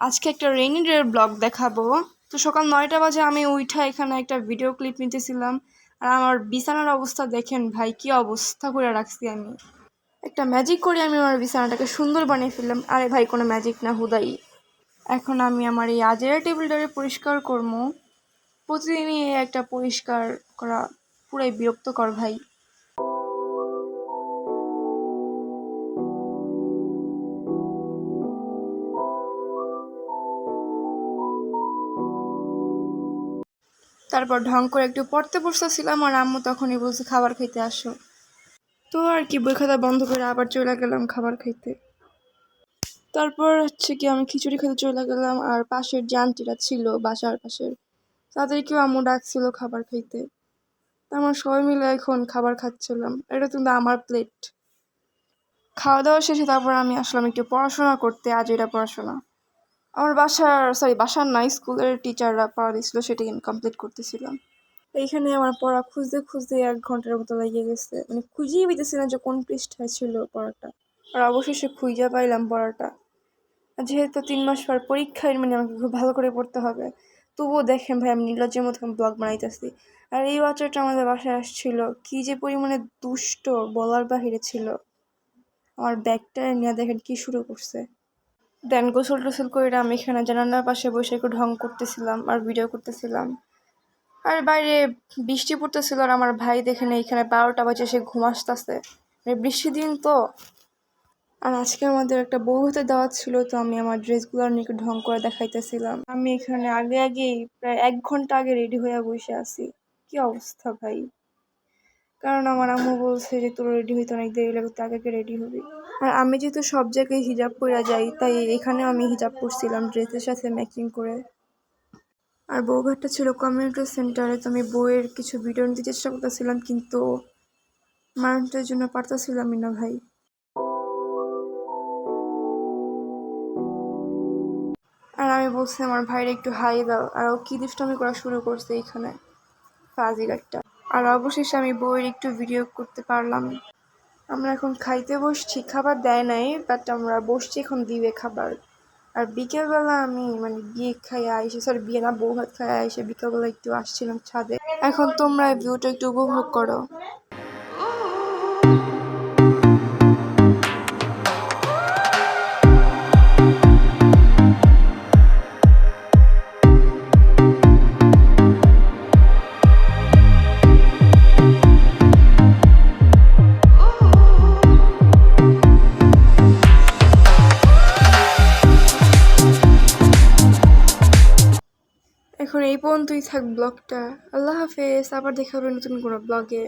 আজকে একটা রেইনি ডের ব্লগ দেখাবো। তো সকাল 9টা বাজে আমি উঠা এখানে একটা ভিডিও ক্লিপ নিতেছিলাম। আর আমার বিছানার অবস্থা দেখেন ভাই, কি অবস্থা করে রাখছি আমি। একটা ম্যাজিক করে আমি আমার বিছানাটাকে সুন্দর বানিয়ে ফেললাম। আরে ভাই, কোনো ম্যাজিক না, হুদাই। এখন আমি আমার এই আজের টেবিলটারে পরিষ্কার করবো। প্রতিদিনই একটা পরিষ্কার করা পুরাই বিরক্তকর ভাই। তারপর ঢং করে একটু পড়তে বসতেছিলাম, আর আম্মু তখনই বলছে খাবার খাইতে আসো। তো আর কি, বই খাতা বন্ধ করে আবার চলে গেলাম খাবার খাইতে। তারপর হচ্ছে কি, আমি খিচুড়ি খেতে চলে গেলাম। আর পাশের যে আন্টিরা ছিল বাসার পাশের, তাদেরকেও আম্মু ডাকছিল খাবার খাইতে। আমরা সবাই মিলে এখন খাবার খাচ্ছিলাম। এটা কিন্তু আমার প্লেট। খাওয়া দাওয়া শেষে তারপর আমি আসলাম একটু পড়াশোনা করতে। আজ এটা পড়াশোনা আমার বাসার না, স্কুলের টিচাররা পড়া দিয়েছিল, সেটা কমপ্লিট করতেছিলাম। এইখানে আমার পড়া খুঁজতে খুঁজতে 1 ঘন্টার মতো লেগে গেছে। মানে খুঁজেই পেতেছিলাম যে কোন পৃষ্ঠায় ছিল পড়াটা। আর অবশেষে খুঁজে পাইলাম পড়াটা। যেহেতু 3 মাস পর পরীক্ষায়, মানে আমাকে খুব ভালো করে পড়তে হবে। তবুও দেখেন ভাই, আমি নির্লজ্জের মতো ব্লগ বানাইতেছি। আর এই বাচ্চাটা আমাদের বাসায় আসছিল, কি যে পরিমাণে দুষ্ট বলার বাহিরে ছিল। আমার ব্যাগটা নিয়ে দেখেন কি শুরু করছে। দেন গোসল টোসল করে আমি এখানে জানালার পাশে বসে একটু ঢং করতেছিলাম আর ভিডিও করতেছিলাম। আর বাইরে বৃষ্টি পড়তেছিল, আর আমার ভাই দেখেন এইখানে 12টা বাজে সে ঘুম আসতেছে। বৃষ্টির দিন তো। আর আজকে আমাদের একটা বউ হতে দাওয়াত ছিল, তো আমি আমার ড্রেসগুলো নিয়ে একটু ঢং করে দেখাইতেছিলাম। আমি এখানে আগেই প্রায় 1 ঘন্টা আগে রেডি হয়ে বসে আছি। কি অবস্থা ভাই। কারণ আমার আম্মু বলছে যে তোর রেডি হইতে অনেক দেরি লাগে, আগে রেডি হবি। আর আমি যেহেতু সব জায়গায় হিজাব পরে যাই, তাই এখানেও আমি হিজাব পরছিলাম ড্রেসের সাথে ম্যাচিং করে। আর বউঘাটটা ছিল কমিউনিটি সেন্টারে, তো আমি বউয়ের কিছু ভিডিও নিতে চেষ্টা করতেছিলাম, কিন্তু মানুষটার জন্য পারতেছিলামই না ভাই। আর আমি বলছি আমার ভাইরে একটু হাই দাও, আর ও কি দুষ্টামি করা শুরু করছে এইখানে, ফাজিল একটা। আর অবশেষে আমি বউয়ের একটু ভিডিও করতে পারলাম। আমরা এখন খাইতে বসছি, খাবার দেয় নাই, বাট আমরা বসছি, এখন দিবে খাবার। আর বিকেলবেলা আমি মানে বিয়ে খাইয়ে আইসে, সরি বিয়ে না, বউ ভাত খাইয়ে আইসে বিকেলবেলা একটু আসছিলাম ছাদে। এখন তোমরা ভিউটা একটু উপভোগ করো। এখন এই পর্যন্তই থাক ব্লগটা। আল্লাহ হাফেজ, আবার দেখা হবে নতুন কোনো ব্লগে।